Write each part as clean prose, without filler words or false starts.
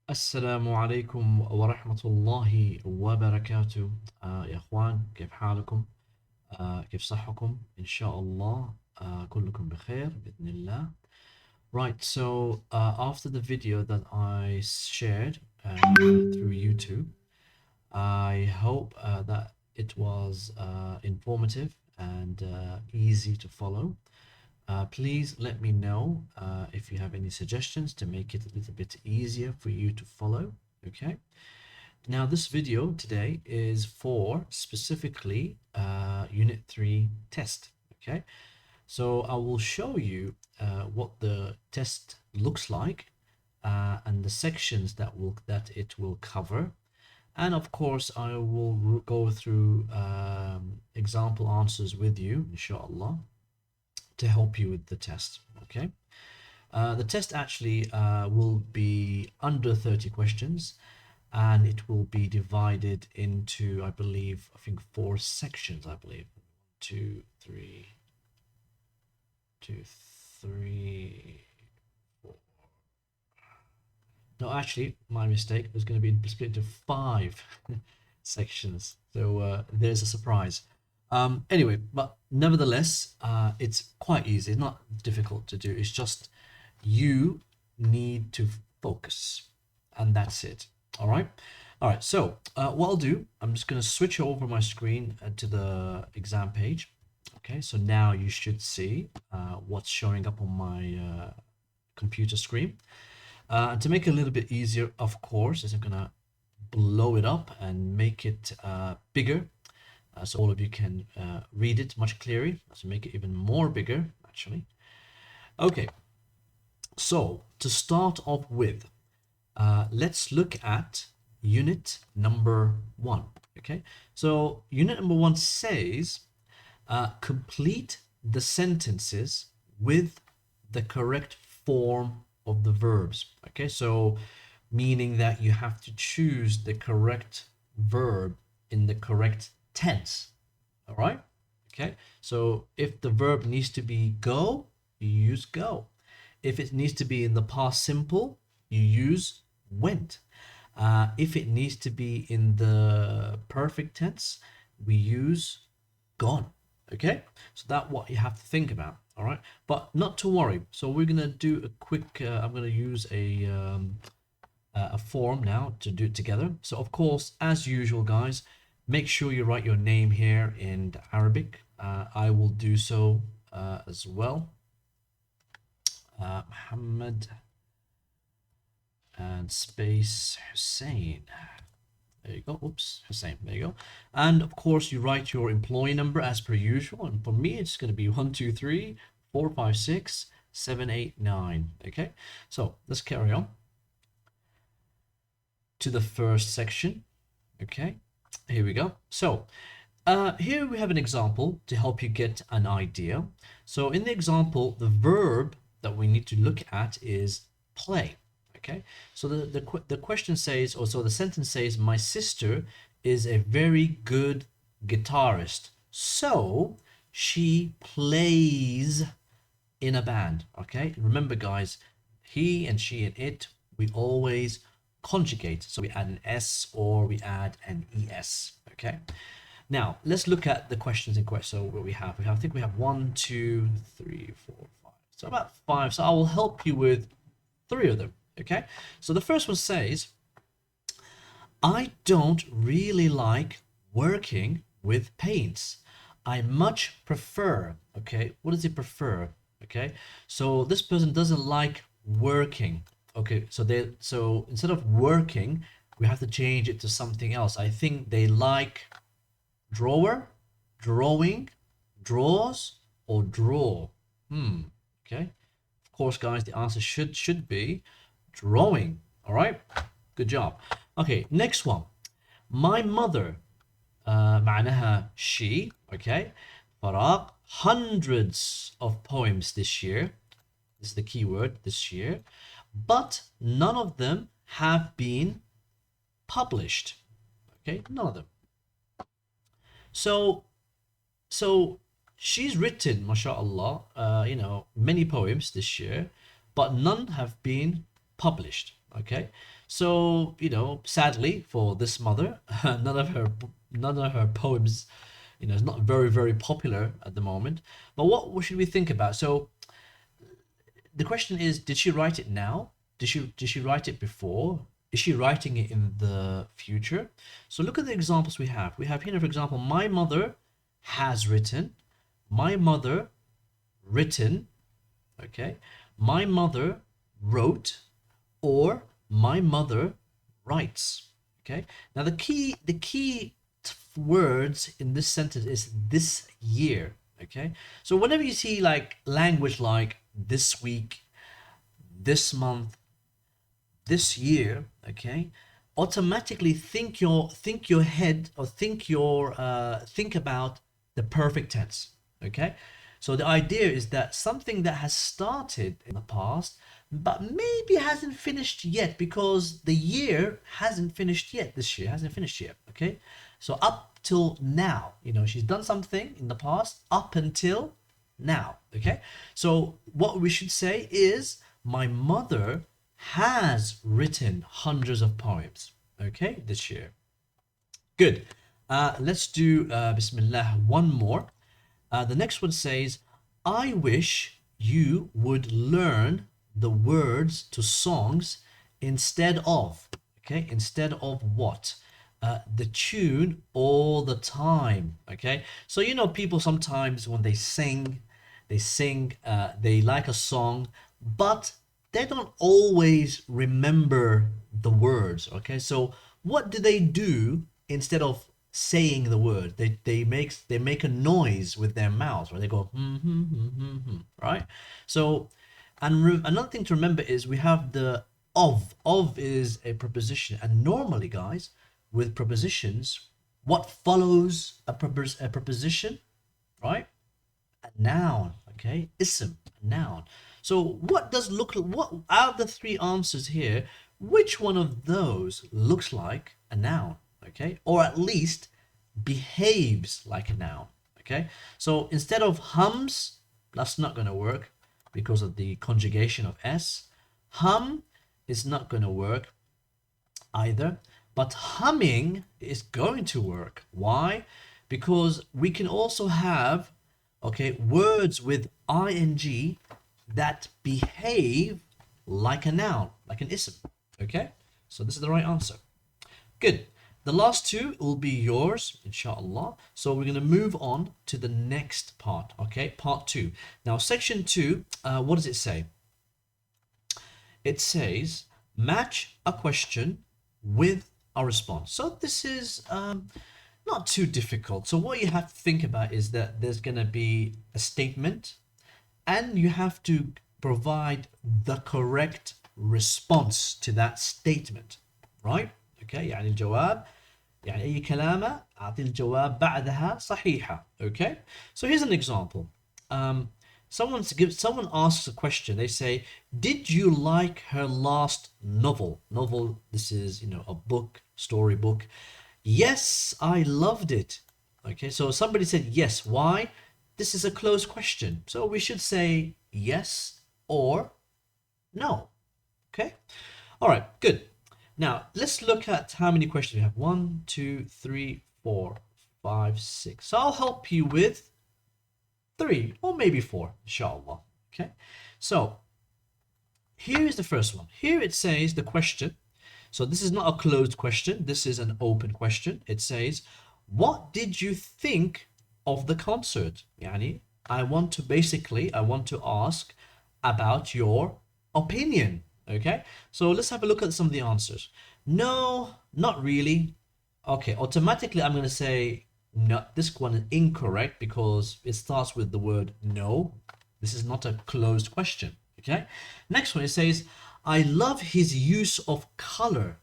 السلام عليكم ورحمة الله وبركاته. يا إخوان كيف حالكم؟ كيف صحكم؟ إن شاء الله كلكم بخير بإذن الله. Right, so after the video that I shared through YouTube, I hope that it was informative and easy to follow. Please let me know if you have any suggestions to make it a little bit easier for you to follow. Okay. Now this video today is for specifically Unit 3 test. Okay. So I will show you what the test looks like and the sections that it will cover. And of course, I will go through example answers with you, inshallah, to help you with the test. Okay. The test actually will be under 30 questions, and it will be divided into, I think 4 sections. I believe two, three, four. No, actually, my mistake. It's going to be split into 5 sections. So there's a surprise. Anyway, but nevertheless, it's quite easy. It's not difficult to do. It's just you need to focus, and that's it. All right. So what I'll do, I'm just going to switch over my screen to the exam page. Okay, so now you should see what's showing up on my computer screen. And to make it a little bit easier, of course, is I'm going to blow it up and make it bigger so all of you can read it much clearer. So make it even more bigger, actually. Okay, so to start off with, let's look at unit number 1. Okay, so unit number 1 says complete the sentences with the correct form of the verbs. Okay, so meaning that you have to choose the correct verb in the correct tense. All right. Okay, so if the verb needs to be go, you use go. If it needs to be in the past simple, you use went. If it needs to be in the perfect tense, we use gone. Okay, so that's what you have to think about. All right, but not to worry. So we're gonna do a quick. I'm gonna use a form now to do it together. So of course, as usual, guys, make sure you write your name here in Arabic. I will do so as well. Muhammad and space Hussein. There you go. Oops, Hussein. There you go. And of course, you write your employee number as per usual. And for me, it's going to be 1, 2, 3, 4, 5, 6, 7, 8, 9. Okay. So let's carry on to the first section. Okay. Here we go. So here we have an example to help you get an idea. So in the example, the verb that we need to look at is play. Okay, so the question says, or so the sentence says, my sister is a very good guitarist, so she plays in a band. Okay, remember guys, he and she and it, we always conjugate. So we add an s or we add an es. Okay, now let's look at the questions in question. So what we have, I think we have 1, 2, 3, 4, 5. So about 5. So I will help you with 3 of them. Okay, so the first one says, I don't really like working with paints. I much prefer. Okay, what does he prefer? Okay, so this person doesn't like working. Okay, so instead of working, we have to change it to something else. I think they like drawer, drawing, draws, or draw. Okay, of course, guys, the answer should be drawing. All right, good job. Okay, next one. My mother معناها she. Okay, قرأ hundreds of poems this year. This is the key word, this year, but none of them have been published. Okay, none of them. So she's written, mashallah, many poems this year, but none have been published. Okay, so sadly for this mother, none of her poems, is not very popular at the moment. But what should we think about? So the question is, did she write it now? Did she write it before? Is she writing it in the future? So look at the examples we have. We have here, for example, my mother has written, my mother written, okay, my mother wrote, or my mother writes. Okay. Now the key words in this sentence is this year. Okay. So whenever you see like language like this week, this month, this year, okay, automatically think your head, or think about the perfect tense. Okay. So the idea is that something that has started in the past but maybe hasn't finished yet, because the year hasn't finished yet, this year hasn't finished yet. Okay. So up till now, she's done something in the past up until now. Okay. So what we should say is, my mother has written hundreds of poems, okay, this year. Good. Let's do Bismillah, one more. The next one says, I wish you would learn the words to songs instead of, okay, instead of what? The tune all the time. Okay. So people sometimes when they like a song, but they don't always remember the words. Okay. So what do they do instead of saying the word? They make a noise with their mouths, right? They go right. So, and another thing to remember is we have the of is a preposition, and normally, guys, with prepositions, what follows a preposition, right? A noun. Okay, ism, a noun. So what out of the three answers here, which one of those looks like a noun? Okay, or at least behaves like a noun. Okay, so instead of hums, that's not going to work because of the conjugation of s. Hum is not going to work either, but humming is going to work. Why? Because we can also have, okay, words with ing that behave like a noun, like an ism. Okay, so this is the right answer. Good. The last two will be yours, inshallah. So we're going to move on to the next part. Okay, part two. Now, section two, what does it say? It says, match a question with a response. So this is not too difficult. So what you have to think about is that there's going to be a statement, and you have to provide the correct response to that statement, right? Okay, يعني الجواب يعني أي كلامة أعطي الجواب بعدها صحيحة. Okay, so here's an example. Someone asks a question. They say, did you like her last novel? Novel, this is, a book, storybook. Yes, I loved it. Okay, so somebody said yes. Why? This is a closed question. So we should say yes or no. Okay, all right, good. Now, let's look at how many questions we have. 1, 2, 3, 4, 5, 6. So I'll help you with 3 or maybe 4, inshallah. Okay, so here is the first one. Here it says the question. So this is not a closed question. This is an open question. It says, what did you think of the concert? Yani, I want to ask about your opinion. Okay, so let's have a look at some of the answers. No, not really. Okay, automatically I'm going to say no, this one is incorrect because it starts with the word no. This is not a closed question. Okay, next one, it says, I love his use of color.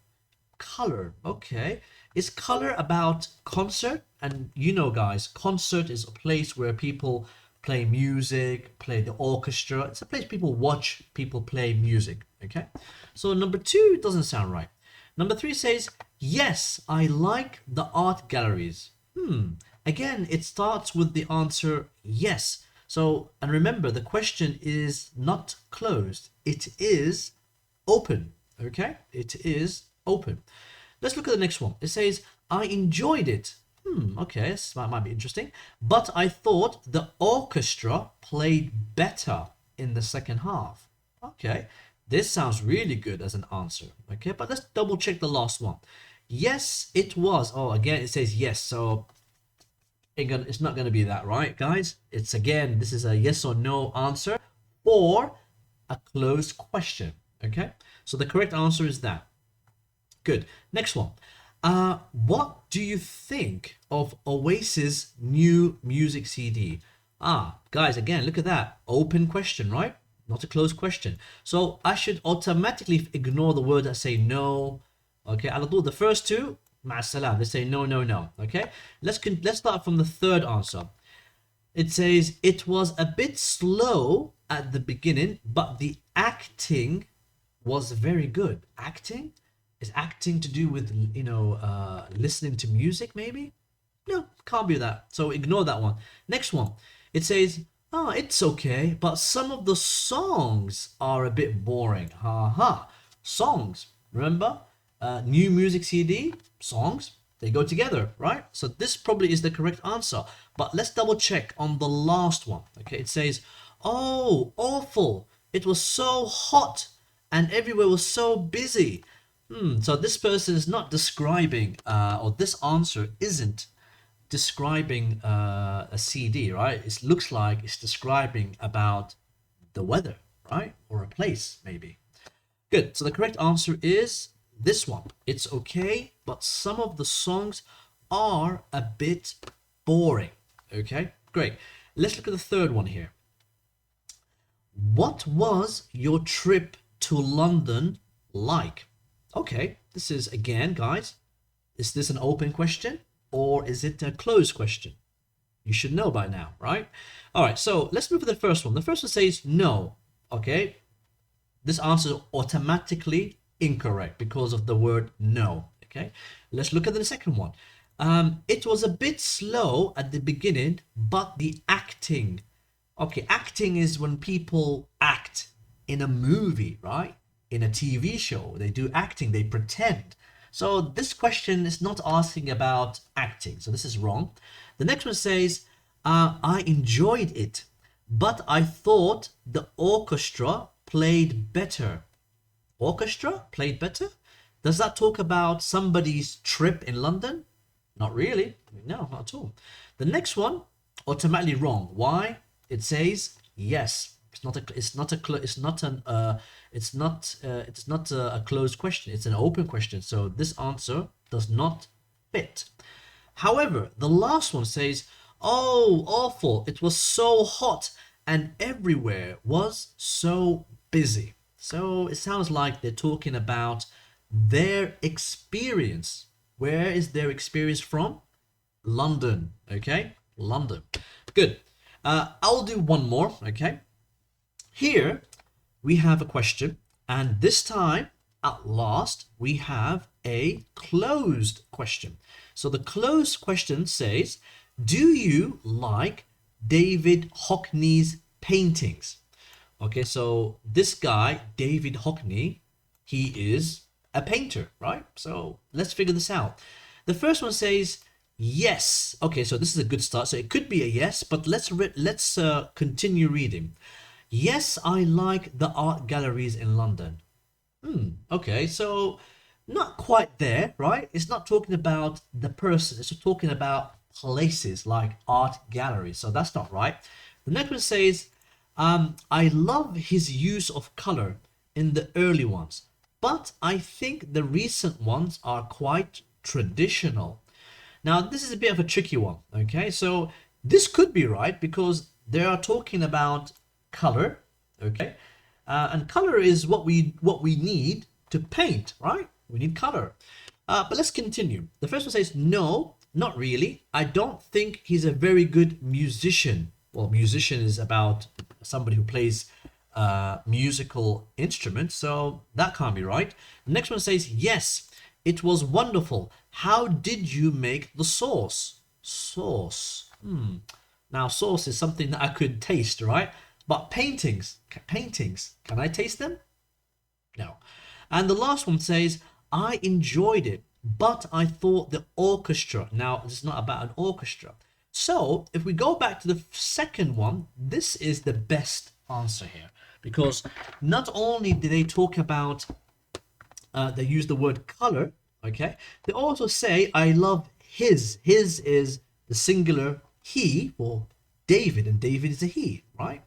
Color, okay. Is color about concert? And guys, concert is a place where people play music, play the orchestra. It's a place people watch people play music. Okay, so number 2 doesn't sound right. Number 3 says, yes, I like the art galleries. Again, it starts with the answer yes. So, and remember, the question is not closed, it is open. Okay, it is open. Let's look at the next one. It says, I enjoyed it. Okay, this might be interesting. But I thought the orchestra played better in the second half. Okay, this sounds really good as an answer. Okay, but let's double check the last one. Yes, it was. Oh, again, it says yes. So it's not going to be that, right, guys? It's again, this is a yes or no answer or a closed question. Okay, so the correct answer is that. Good. Next one. What do you think of Oasis' new music CD? Guys, again, look at that. Open question, right? Not a closed question. So I should automatically ignore the word that say no. Okay, I'll do the first two. Ma'asalam. They say no, no, no. Okay, let's start from the third answer. It says it was a bit slow at the beginning, but the acting was very good. Acting? Is acting to do with, listening to music maybe? No, can't be that. So ignore that one. Next one. It says, it's okay, but some of the songs are a bit boring. Ha. Songs. Remember? New music CD, songs, they go together, right? So this probably is the correct answer. But let's double check on the last one. Okay, it says, oh, awful. It was so hot and everywhere was so busy. So this person is not describing, or this answer isn't describing a CD, right? It looks like it's describing about the weather, right? Or a place, maybe. Good. So the correct answer is this one. It's okay, but some of the songs are a bit boring. Okay, great. Let's look at the third one here. What was your trip to London like? Okay, this is again, guys, is this an open question or is it a closed question? You should know by now, right? All right, so let's move to the first one. The first one says no. Okay, this answer is automatically incorrect because of the word no. Okay, let's look at the second one. It was a bit slow at the beginning, but the acting. Okay, acting is when people act in a movie, right? In a TV show, they do acting, they pretend. So this question is not asking about acting, so this is wrong. The next one says, I enjoyed it, but I thought the orchestra played better. Orchestra played better? Does that talk about somebody's trip in London? Not really. No, not at all. The next one, automatically wrong. Why? It says yes. It's not a closed question. It's an open question. So this answer does not fit. However, the last one says, oh, awful. It was so hot and everywhere was so busy. So it sounds like they're talking about their experience. Where is their experience from? London. Okay, London. Good. I'll do one more. Okay. Here we have a question, and this time, at last, we have a closed question. So the closed question says, do you like David Hockney's paintings? Okay, so this guy, David Hockney, he is a painter, right? So let's figure this out. The first one says, yes. Okay, so this is a good start. So it could be a yes, but let's continue reading. Yes, I like the art galleries in London. Okay, so not quite there, right? It's not talking about the person. It's talking about places like art galleries. So that's not right. The next one says, I love his use of color in the early ones, but I think the recent ones are quite traditional. Now, this is a bit of a tricky one, okay? So this could be right because they are talking about color, okay? And color is what we need to paint, right? We need color. But let's continue. The first one says, no, not really. I don't think he's a very good musician. Well, musician is about somebody who plays musical instruments, so that can't be right. The next one says, yes, it was wonderful. How did you make the sauce? Sauce. Now, sauce is something that I could taste, right? But paintings, can I taste them? No. And the last one says, I enjoyed it, but I thought the orchestra. Now, it's not about an orchestra. So if we go back to the second one, this is the best answer here, because not only do they talk about, they use the word color, okay? They also say, I love his. His is the singular he for David, and David is a he, right?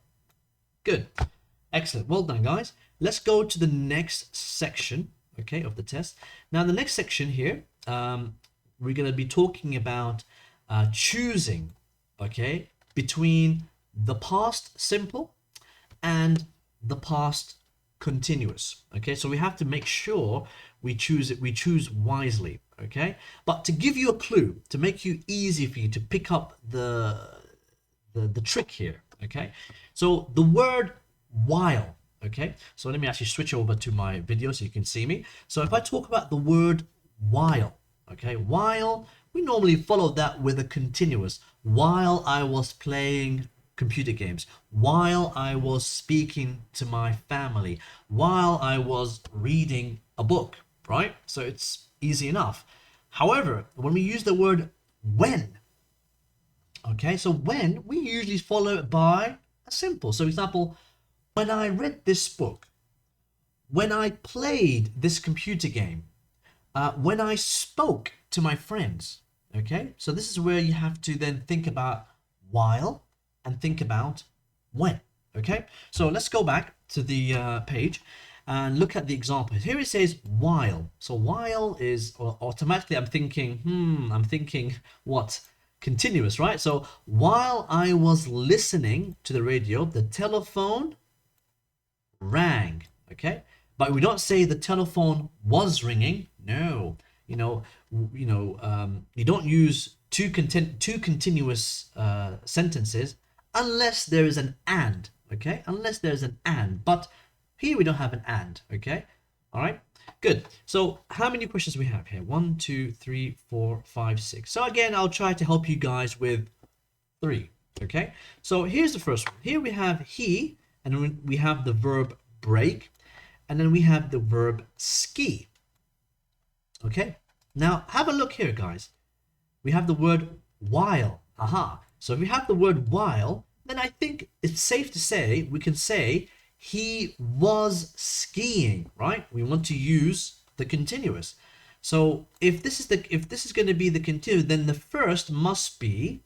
Good. Excellent. Well done, guys. Let's go to the next section, okay, of the test. Now, the next section here, we're going to be talking about choosing, okay, between the past simple and the past continuous. Okay, so we have to make sure we choose wisely. Okay, but to give you a clue, to make you easy for you to pick up the trick here. Okay, so the word while. Okay, so let me actually switch over to my video so you can see me. So if I talk about the word while, okay, while, we normally follow that with a continuous. While I was playing computer games, while I was speaking to my family, while I was reading a book, right? So it's easy enough. However, when we use the word when, okay, so when, we usually follow it by a simple. So, for example, when I read this book, when I played this computer game, when I spoke to my friends, okay? So this is where you have to then think about while and think about when, okay? So let's go back to the page and look at the example. Here it says while. So while is, or automatically I'm thinking what? Continuous, right? So while I was listening to the radio, the telephone rang, okay? But we don't say the telephone was ringing. No, you don't use two continuous sentences unless there is an and, okay? Unless there's an and, but here we don't have an and, okay? All right, good. So how many questions we have here? 1, 2, 3, 4, 5, 6. So again, I'll try to help you guys with 3, okay? So here's the first one. Here we have he, and then we have the verb break, and then we have the verb ski. Okay, now have a look here, guys. We have the word while. Aha. So if we have the word while, then I think it's safe to say, we can say he was skiing, right? We want to use the continuous. So if this is going to be the continuous, then the first must be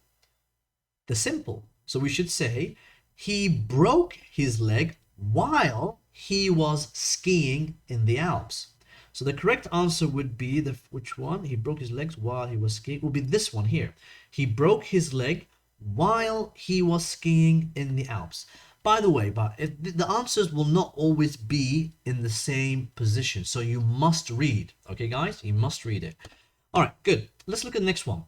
the simple. So we should say he broke his leg while he was skiing in the Alps. So the correct answer would be which one? He broke his legs while he was skiing. Will be this one here. He broke his leg while he was skiing in the Alps. By the way, the answers will not always be in the same position. So you must read. Okay, guys? You must read it. All right, good. Let's look at the next one.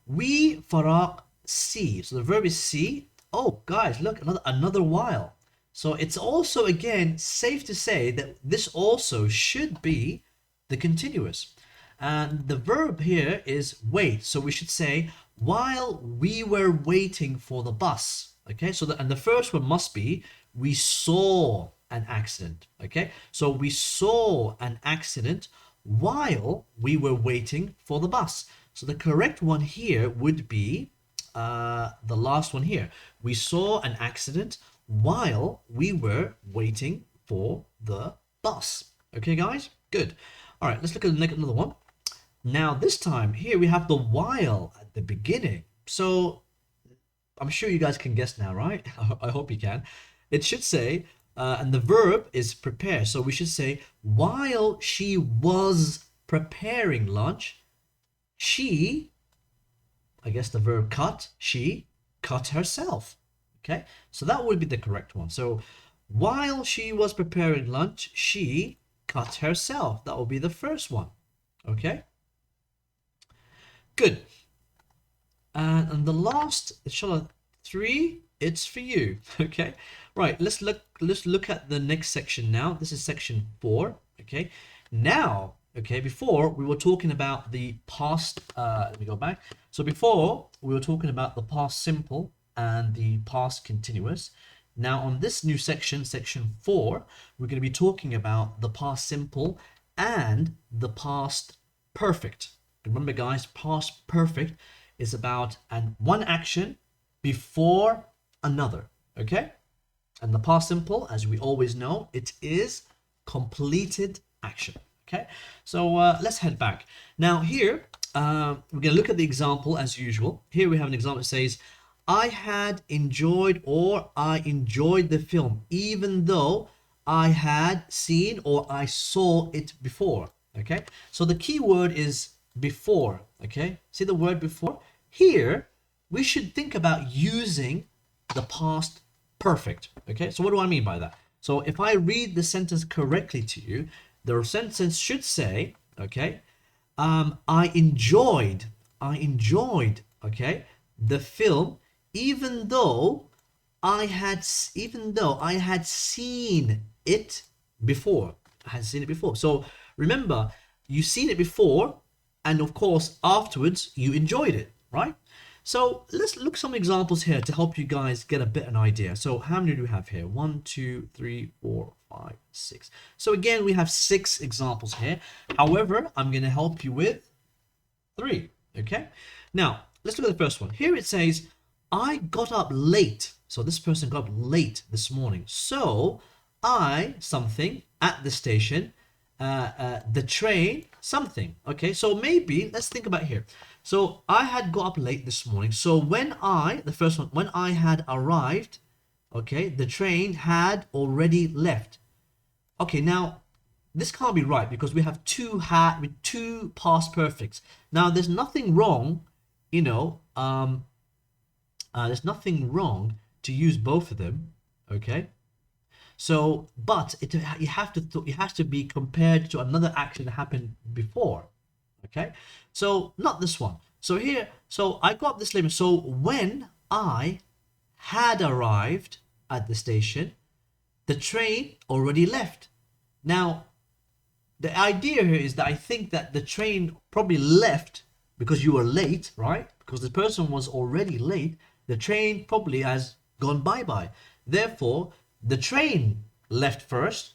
We faraq see. So the verb is see. Oh, guys, look, another while. So it's also, again, safe to say that this also should be the continuous. And the verb here is wait. So we should say, while we were waiting for the bus. Okay, so and the first one must be, we saw an accident. Okay, so we saw an accident while we were waiting for the bus. So the correct one here would be the last one here. We saw an accident while we were waiting for the bus. Okay, guys? Good. All right, let's look at another one. Now, this time here we have the while at the beginning. So I'm sure you guys can guess now, right? I hope you can. It should say, and the verb is prepare. So we should say, while she was preparing lunch, she, I guess the verb cut, she cut herself. Okay, so that would be the correct one. So while she was preparing lunch, she cut herself. That will be the first one. Okay, good. And the last, inshallah, 3, it's for you. Okay, right. Let's look at the next section now. This is section 4. Okay, now, okay, before we were talking about the past. Let me go back. So before we were talking about the past simple and the past continuous. Now on this new section, section 4, we're going to be talking about the past simple and the past perfect. Remember, guys, past perfect is about one action before another. Okay? And the past simple, as we always know, it is completed action. Okay? So let's head back. Now here, we're going to look at the example as usual. Here we have an example that says, I had enjoyed, or I enjoyed the film, even though I had seen or I saw it before. Okay, so the key word is before. Okay, see the word before? Here, we should think about using the past perfect. Okay, so what do I mean by that? So if I read the sentence correctly to you, the sentence should say, okay, I enjoyed, okay, the film, even though I had seen it before. I had seen it before. So remember, you've seen it before, and of course afterwards you enjoyed it, right? So let's look some examples here to help you guys get a bit of an idea. So how many do we have here? 1, 2, 3, 4, 5, 6. So again, we have 6 examples here. However, I'm going to help you with 3. Okay. Now let's look at the first one. Here it says, I got up late. So this person got up late this morning. So I something at the station, the train something. Okay. So maybe let's think about here. So I had got up late this morning. So when the first one, when I had arrived, okay, the train had already left. Okay, now this can't be right because we have two past perfects. Now there's nothing wrong, there's nothing wrong to use both of them, okay? So, but it has to be compared to another action that happened before. Okay, so not this one. So here, so I got this limit. So when I had arrived at the station, the train already left. Now, the idea here is that I think that the train probably left because you were late, right? Because the person was already late. The train probably has gone bye-bye. Therefore, the train left first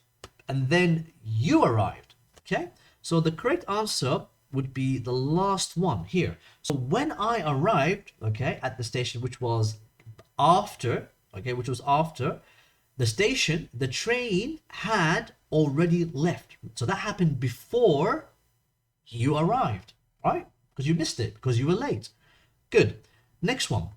and then you arrived. Okay, so the correct answer would be the last one here. So when I arrived, okay, at the station, which was after the station, the train had already left. So that happened before you arrived, right? Because you missed it, because you were late. Good. Next one.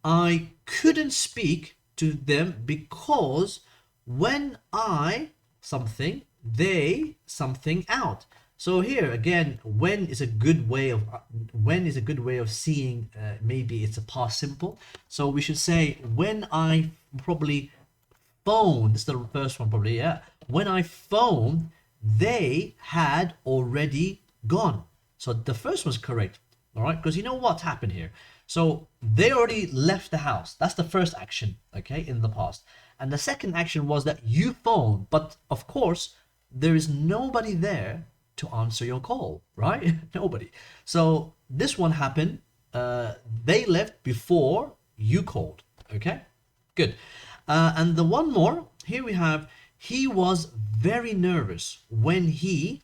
I couldn't speak to them because when I something, they something out. So here again, when is a good way of seeing, maybe it's a past simple. So we should say when I probably phoned, this is the first one probably, yeah. When I phoned, they had already gone. So the first one's correct, all right? Because you know what happened here? So they already left the house. That's the first action, okay, in the past. And the second action was that you phoned, but of course, there is nobody there to answer your call, right? Nobody. So this one happened, they left before you called, okay? Good. And the one more, here we have, he was very nervous when he,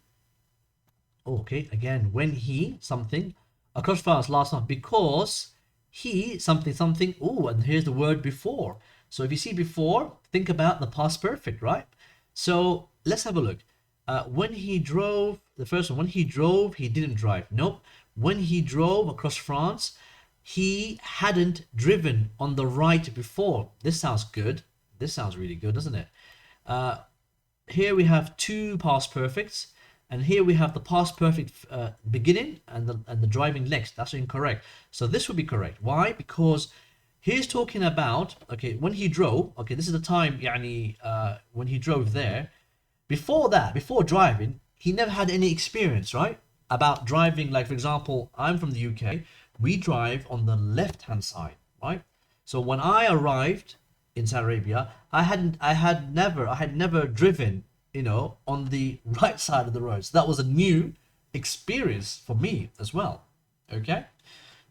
okay, again, when he, something, across France last night, because he, something, oh, and here's the word before. So if you see before, think about the past perfect, right? So let's have a look. When he drove, the first one, when he drove, he didn't drive. Nope. When he drove across France, he hadn't driven on the right before. This sounds good. This sounds really good, doesn't it? Here we have 2 past perfects, and here we have the past perfect beginning and the driving next. That's incorrect. So this would be correct. Why? Because he's talking about, okay, when he drove, okay, this is the time, when he drove there. Before that, before driving, he never had any experience, right? About driving, like for example, I'm from the UK, we drive on the left-hand side, right? So when I arrived in Saudi Arabia, I had never driven, on the right side of the road. So that was a new experience for me as well. Okay,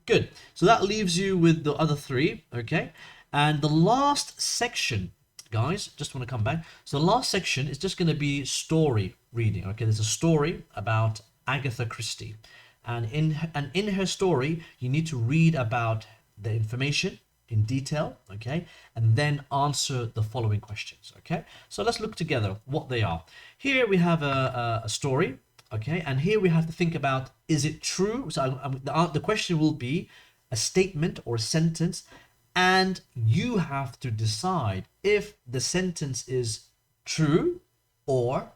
good. So that leaves you with the other 3. Okay, and the last section, guys, just want to come back. So the last section is just going to be story. reading. Okay, there's a story about Agatha Christie, and in her story, you need to read about the information in detail, okay, and then answer the following questions. Okay, so let's look together what they are. Here we have a story, okay, and here we have to think about, is it true? So the question will be a statement or a sentence, and you have to decide if the sentence is true or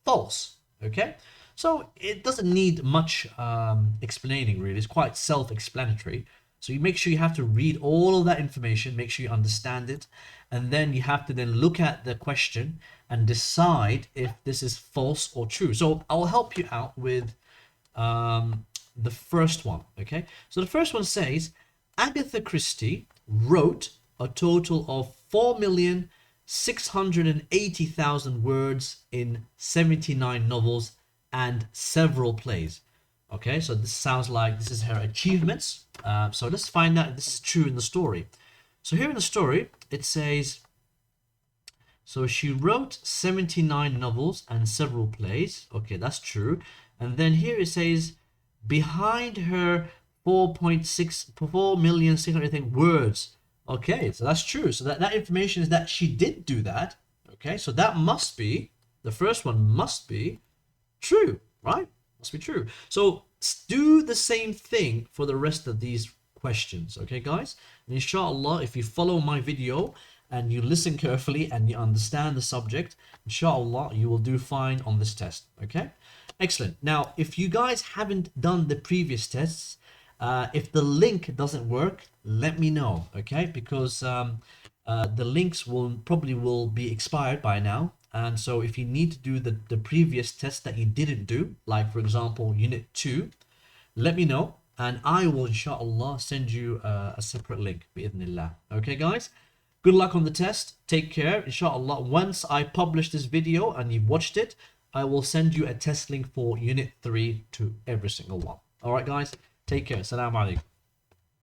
false. Okay, so it doesn't need much explaining, really. It's quite self-explanatory. So you make sure you have to read all of that information, make sure you understand it, and then you have to then look at the question and decide if this is false or true. So I'll help you out with the first one. Okay, so the first one says Agatha Christie wrote a total of 4,680,000 words in 79 novels and several plays. Okay, so this sounds like this is her achievements. So let's find out if this is true in the story. So here in the story, it says, so she wrote 79 novels and several plays. Okay, that's true. And then here it says, behind her 4,600,000 words. Okay, so that's true. So that information is that she did do that. Okay, so that must be, the first one must be true, right? Must be true. So do the same thing for the rest of these questions. Okay, guys? And inshallah, if you follow my video and you listen carefully and you understand the subject, inshallah, you will do fine on this test. Okay? Excellent. Now, if you guys haven't done the previous tests, if the link doesn't work, let me know, okay? Because the links will probably be expired by now. And so if you need to do the previous test that you didn't do, like for example, Unit 2, let me know. And I will, inshallah, send you a separate link, bi'idhnillah. Okay, guys? Good luck on the test. Take care. Inshallah, once I publish this video and you've watched it, I will send you a test link for Unit 3 to every single one. All right, guys? Take care. Assalamu alaikum.